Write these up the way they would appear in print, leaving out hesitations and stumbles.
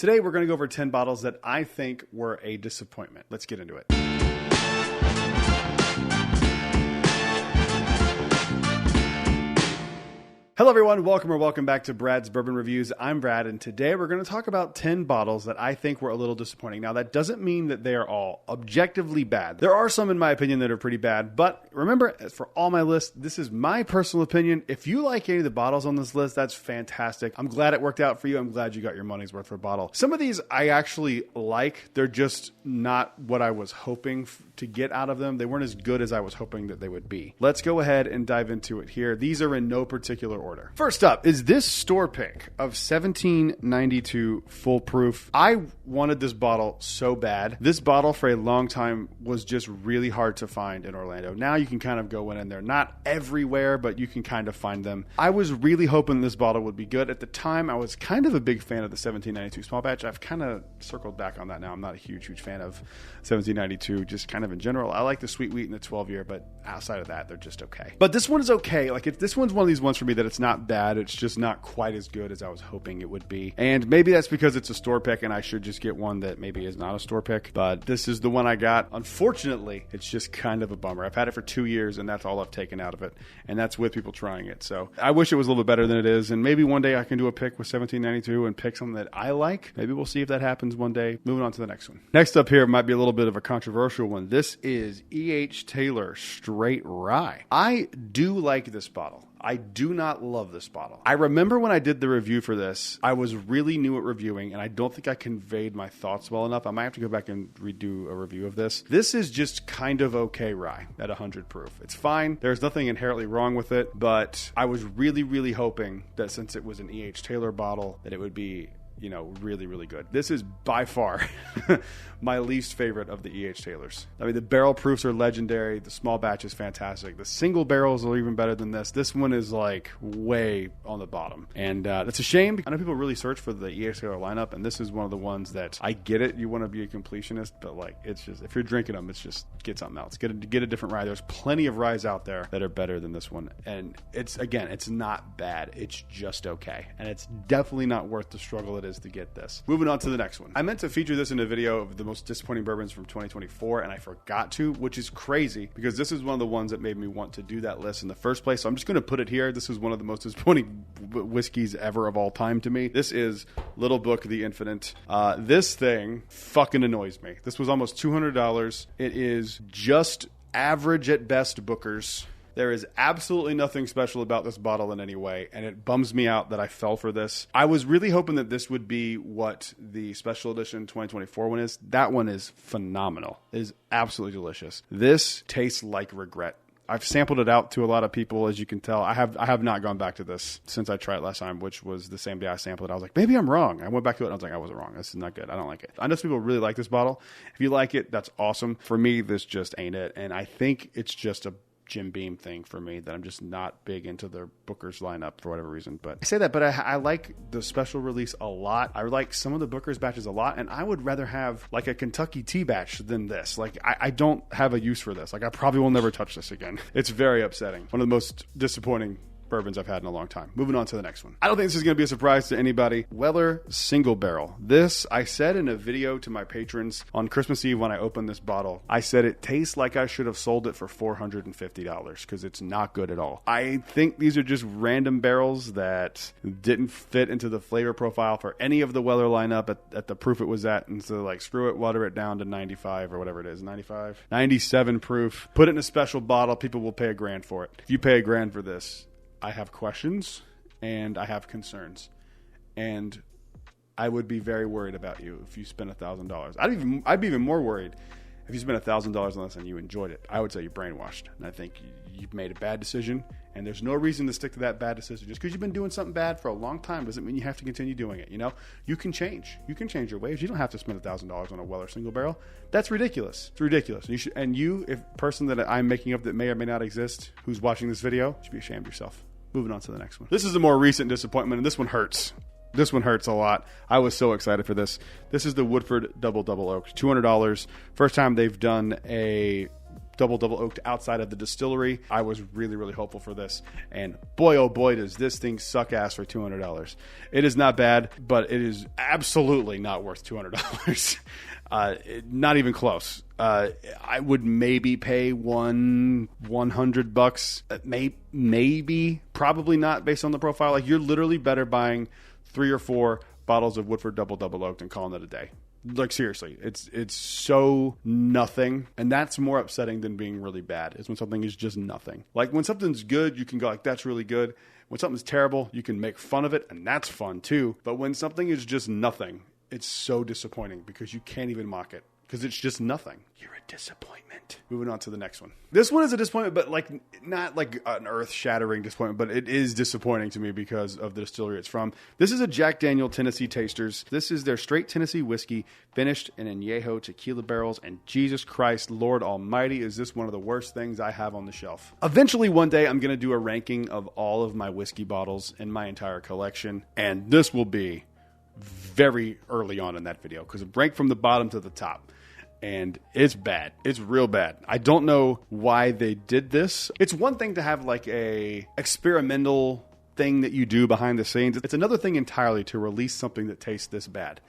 Today we're going to go over 10 bottles that I think were a disappointment. Let's get into it. Hello everyone, welcome back to Brad's Bourbon Reviews. I'm Brad, and today we're going to talk about 10 bottles that I think were a little disappointing. Now, that doesn't mean that they are all objectively bad. There are some, in my opinion, that are pretty bad, but remember, for all my list, this is my personal opinion. If you like any of the bottles on this list, that's fantastic. I'm glad it worked out for you. I'm glad you got your money's worth for a bottle. Some of these I actually like. They're just not what I was hoping to get out of them. They weren't as good as I was hoping that they would be. Let's go ahead and dive into it here. These are in no particular order. First up is this store pick of 1792 Full Proof. I wanted this bottle so bad. This bottle for a long time was just really hard to find in Orlando. Now you can kind of go in, they're not everywhere, but you can kind of find them. I was really hoping this bottle would be good. At the time, I was kind of a big fan of the 1792 small batch. I've kind of circled back on that now. I'm not a huge fan of 1792, just kind of in general. I like the sweet wheat and the 12 year, but outside of that, they're just okay. But this one is okay. Like, if this one's one of these ones for me that it's not bad, it's just not quite as good as I was hoping it would be. And maybe that's because it's a store pick and I should just get one that maybe is not a store pick, but this is the one I got. Unfortunately, it's just kind of a bummer. I've had it for 2 years and that's all I've taken out of it. And that's with people trying it. So I wish it was a little bit better than it is. And maybe one day I can do a pick with 1792 and pick something that I like. Maybe we'll see if that happens one day. Moving on to the next one. Next up here might be a little bit of a controversial one. This is E.H. Taylor Straight Rye. I do like this bottle. I do not love this bottle. I remember when I did the review for this, I was really new at reviewing, and I don't think I conveyed my thoughts well enough. I might have to go back and redo a review of this. This is just kind of okay rye at 100 proof. It's fine. There's nothing inherently wrong with it, but I was really hoping that since it was an E.H. Taylor bottle, that it would be, you know, really good. This is by far my least favorite of the E.H. Taylors. I mean, the barrel proofs are legendary. The small batch is fantastic. The single barrels are even better than this. This one is like way on the bottom. And that's a shame. I know people really search for the E.H. Taylor lineup, and this is one of the ones that I get it. You want to be a completionist, but like, it's just, if you're drinking them, it's just get something else. Get a different rye. There's plenty of ryes out there that are better than this one. And it's not bad. It's just okay. And it's definitely not worth the struggle it is to get this. Moving on to the next one. I meant to feature this in a video of the most disappointing bourbons from 2024, and I forgot to, which is crazy because this is one of the ones that made me want to do that list in the first place. So I'm just going to put it here. This is one of the most disappointing whiskeys ever of all time to me. This is Little Book the Infinite. This thing fucking annoys me. This was almost $200. It is just average at best Booker's. There is absolutely nothing special about this bottle in any way, and it bums me out that I fell for this. I was really hoping that this would be what the special edition 2024 one is. That one is phenomenal. It is absolutely delicious. This tastes like regret. I've sampled it out to a lot of people, as you can tell. I have not gone back to this since I tried it last time, which was the same day I sampled it. I was like, maybe I'm wrong. I went back to it and I was like, I wasn't wrong. This is not good. I don't like it. I know some people really like this bottle. If you like it, that's awesome. For me, this just ain't it. And I think it's just a Jim Beam thing for me, that I'm just not big into their Booker's lineup for whatever reason. But I say that, but I like the special release a lot. I like some of the Booker's batches a lot, and I would rather have like a Kentucky tea batch than this. Like, I don't have a use for this. Like, I probably will never touch this again. It's very upsetting. One of the most disappointing bourbons I've had in a long time. Moving on to the next one. I don't think this is going to be a surprise to anybody. Weller Single Barrel. This, I said in a video to my patrons on Christmas Eve when I opened this bottle, I said it tastes like I should have sold it for $450 because it's not good at all. I think these are just random barrels that didn't fit into the flavor profile for any of the Weller lineup at the proof it was at, and so like, screw it, water it down to 95 or whatever it is, 95, 97 proof, put it in a special bottle, people will pay $1,000 for it. If you pay $1,000 for this, I have questions and I have concerns, and I would be very worried about you if you spent $1,000. I'd be even more worried if you spent $1,000 on this and you enjoyed it. I would say you're brainwashed, and I think you've made a bad decision, and there's no reason to stick to that bad decision. Just because you've been doing something bad for a long time doesn't mean you have to continue doing it. You know, you can change. You can change your ways. You don't have to spend $1,000 on a Weller Single Barrel. That's ridiculous. It's ridiculous. If person that I'm making up that may or may not exist, who's watching this video, you should be ashamed of yourself. Moving on to the next one. This is a more recent disappointment, and this one hurts. This one hurts a lot. I was so excited for this. This is the Woodford Double Oak. $200. First time they've done a double oaked outside of the distillery. I was really, really hopeful for this. And boy, oh boy, does this thing suck ass for $200. It is not bad, but it is absolutely not worth $200. Not even close. I would maybe pay $100. Maybe, probably not based on the profile. Like, you're literally better buying 3 or 4 bottles of Woodford double oaked and calling it a day. Like, seriously, it's so nothing. And that's more upsetting than being really bad, is when something is just nothing. Like, when something's good, you can go like, that's really good. When something's terrible, you can make fun of it, and that's fun too. But when something is just nothing, it's so disappointing because you can't even mock it because it's just nothing. You're a disappointment. Moving on to the next one. This one is a disappointment, but like not like an earth-shattering disappointment, but it is disappointing to me because of the distillery it's from. This is a Jack Daniel Tennessee Tasters. This is their straight Tennessee whiskey finished in añejo tequila barrels, and Jesus Christ, Lord Almighty, is this one of the worst things I have on the shelf. Eventually, one day, I'm going to do a ranking of all of my whiskey bottles in my entire collection, and this will be very early on in that video because it ranked from the bottom to the top. And it's bad. It's real bad. I don't know why they did this. It's one thing to have like a experimental thing that you do behind the scenes. It's another thing entirely to release something that tastes this bad.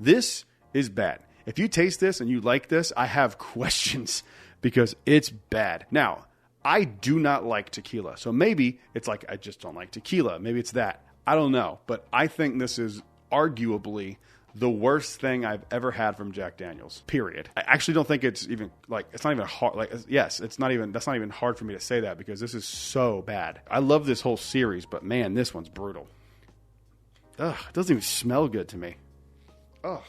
This is bad. If you taste this and you like this, I have questions because it's bad. Now, I do not like tequila. So maybe it's like I just don't like tequila. Maybe it's that. I don't know. But I think this is arguably the worst thing I've ever had from Jack Daniels, period. I actually don't think it's even like, it's not even hard. Like, yes, it's not even, that's not even hard for me to say that because this is so bad. I love this whole series, but man, this one's brutal. Ugh, it doesn't even smell good to me. Ugh.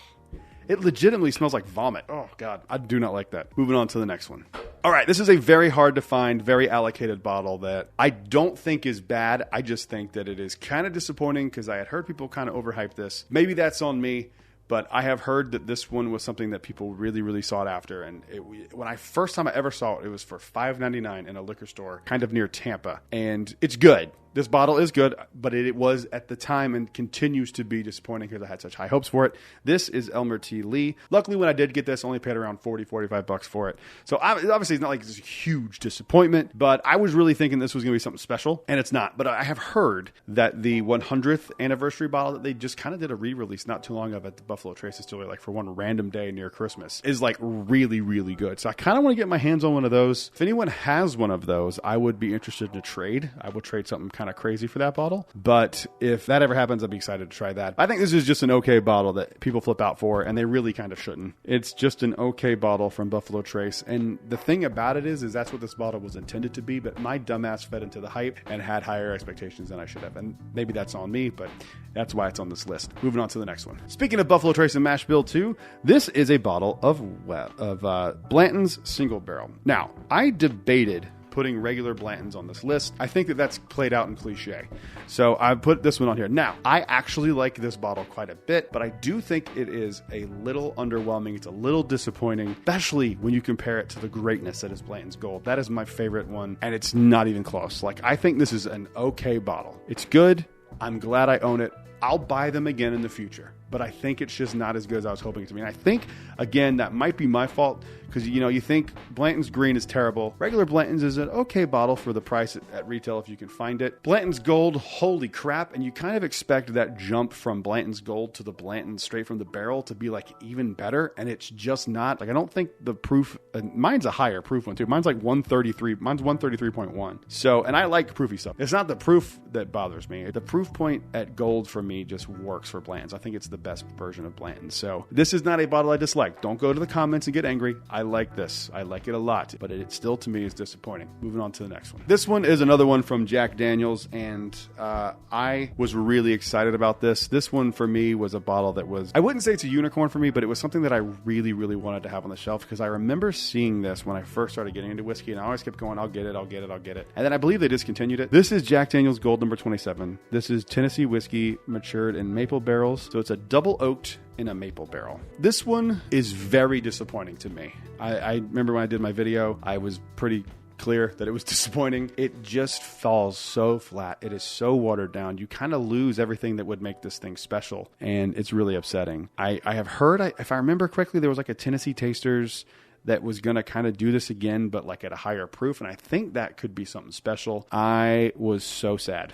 It legitimately smells like vomit. Oh, God. I do not like that. Moving on to the next one. All right. This is a very hard to find, very allocated bottle that I don't think is bad. I just think that it is kind of disappointing because I had heard people kind of overhype this. Maybe that's on me, but I have heard that this one was something that people really, really sought after. And when I first time I ever saw it, it was for $5.99 in a liquor store kind of near Tampa. And it's good. This bottle is good, but it was at the time and continues to be disappointing because I had such high hopes for it. This is Elmer T. Lee. Luckily, when I did get this, I only paid around $45 for it. So obviously, it's not like this huge disappointment, but I was really thinking this was going to be something special, and it's not. But I have heard that the 100th anniversary bottle that they just kind of did a re-release not too long of at the Buffalo Trace Distillery, like for one random day near Christmas, is like really, really good. So I kind of want to get my hands on one of those. If anyone has one of those, I would be interested to trade. I would trade something kind of crazy for that bottle, but if that ever happens, I'd be excited to try that. I think this is just an okay bottle that people flip out for, and they really kind of shouldn't. It's just an okay bottle from Buffalo Trace, and the thing about it is that's what this bottle was intended to be, but my dumbass fed into the hype and had higher expectations than I should have, and maybe that's on me, but that's why it's on this list. Moving on to the next one. Speaking of Buffalo Trace and Mash Bill 2, this is a bottle of Blanton's Single Barrel. Now, I debated putting regular Blantons on this list. I think that that's played out in cliche. So I put this one on here. Now, I actually like this bottle quite a bit, but I do think it is a little underwhelming. It's a little disappointing, especially when you compare it to the greatness that is Blanton's Gold. That is my favorite one, and it's not even close. Like, I think this is an okay bottle. It's good. I'm glad I own it. I'll buy them again in the future, but I think it's just not as good as I was hoping it to be. And I think, again, that might be my fault because, you know, you think Blanton's Green is terrible. Regular Blanton's is an okay bottle for the price at retail if you can find it. Blanton's Gold, holy crap. And you kind of expect that jump from Blanton's Gold to the Blanton straight from the barrel to be like even better. And it's just not. Like, I don't think the proof, mine's a higher proof one too. Mine's like 133. Mine's 133.1. So, and I like proofy stuff. It's not the proof that bothers me. The proof point at Gold for me just works for Blanton's. I think it's the best version of Blanton's. So this is not a bottle I dislike. Don't go to the comments and get angry. I like this. I like it a lot, but it still to me is disappointing. Moving on to the next one. This one is another one from Jack Daniels, and I was really excited about this. This one for me was a bottle that was, I wouldn't say it's a unicorn for me, but it was something that I really, really wanted to have on the shelf because I remember seeing this when I first started getting into whiskey, and I always kept going, I'll get it. And then I believe they discontinued it. This is Jack Daniels Gold number 27. This is Tennessee whiskey matured in maple barrels. So it's a double oaked in a maple barrel. This one is very disappointing to me. I remember when I did my video, I was pretty clear that it was disappointing. It just falls so flat. It is so watered down. You kind of lose everything that would make this thing special, and it's really upsetting. I have heard, if I remember correctly, there was like a Tennessee Tasters that was going to kind of do this again, but like at a higher proof. And I think that could be something special. I was so sad.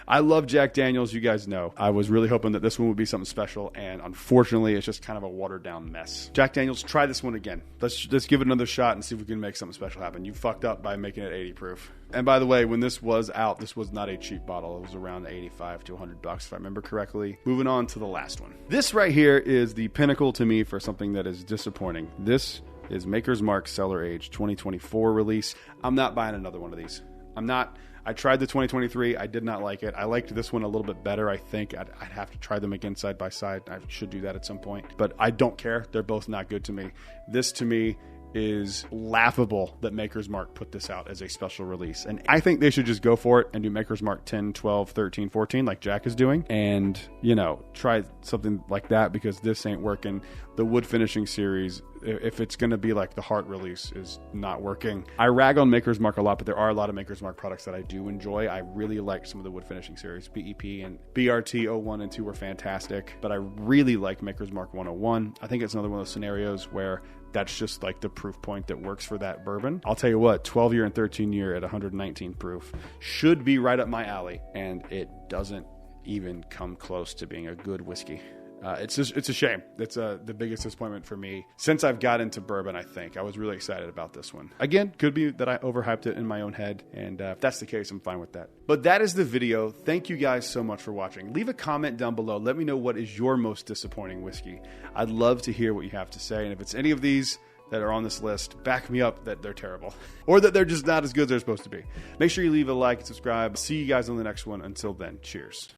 I love Jack Daniels. You guys know. I was really hoping that this one would be something special. And unfortunately, it's just kind of a watered down mess. Jack Daniels, try this one again. Let's give it another shot and see if we can make something special happen. You fucked up by making it 80 proof. And by the way, when this was out, this was not a cheap bottle. It was around 85 to $100 if I remember correctly. Moving on to the last one. This right here is the pinnacle to me for something that is disappointing. This is Maker's Mark Cellar Age 2024 release. I'm not buying another one of these. I'm not. I tried the 2023. I did not like it. I liked this one a little bit better. I think I'd have to try them again side by side. I should do that at some point. But I don't care. They're both not good to me. This to me is laughable that Maker's Mark put this out as a special release. And I think they should just go for it and do Maker's Mark 10, 12, 13, 14 like Jack is doing. And, you know, try something like that because this ain't working. The wood finishing series, if it's going to be like the Heart release, is not working. I rag on Maker's Mark a lot, but there are a lot of Maker's Mark products that I do enjoy. I really like some of the wood finishing series. BEP and BRT 01 and 2 were fantastic, but I really like Maker's Mark 101. I think it's another one of those scenarios where that's just like the proof point that works for that bourbon. I'll tell you what, 12 year and 13 year at 119 proof should be right up my alley, and it doesn't even come close to being a good whiskey. It's a shame. It's the biggest disappointment for me since I've got into bourbon, I think. I was really excited about this one. Again, could be that I overhyped it in my own head, and if that's the case, I'm fine with that. But that is the video. Thank you guys so much for watching. Leave a comment down below. Let me know what is your most disappointing whiskey. I'd love to hear what you have to say, and if it's any of these that are on this list, back me up that they're terrible or that they're just not as good as they're supposed to be. Make sure you leave a like and subscribe. See you guys on the next one. Until then, cheers.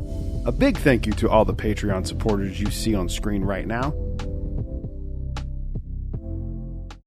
A big thank you to all the Patreon supporters you see on screen right now.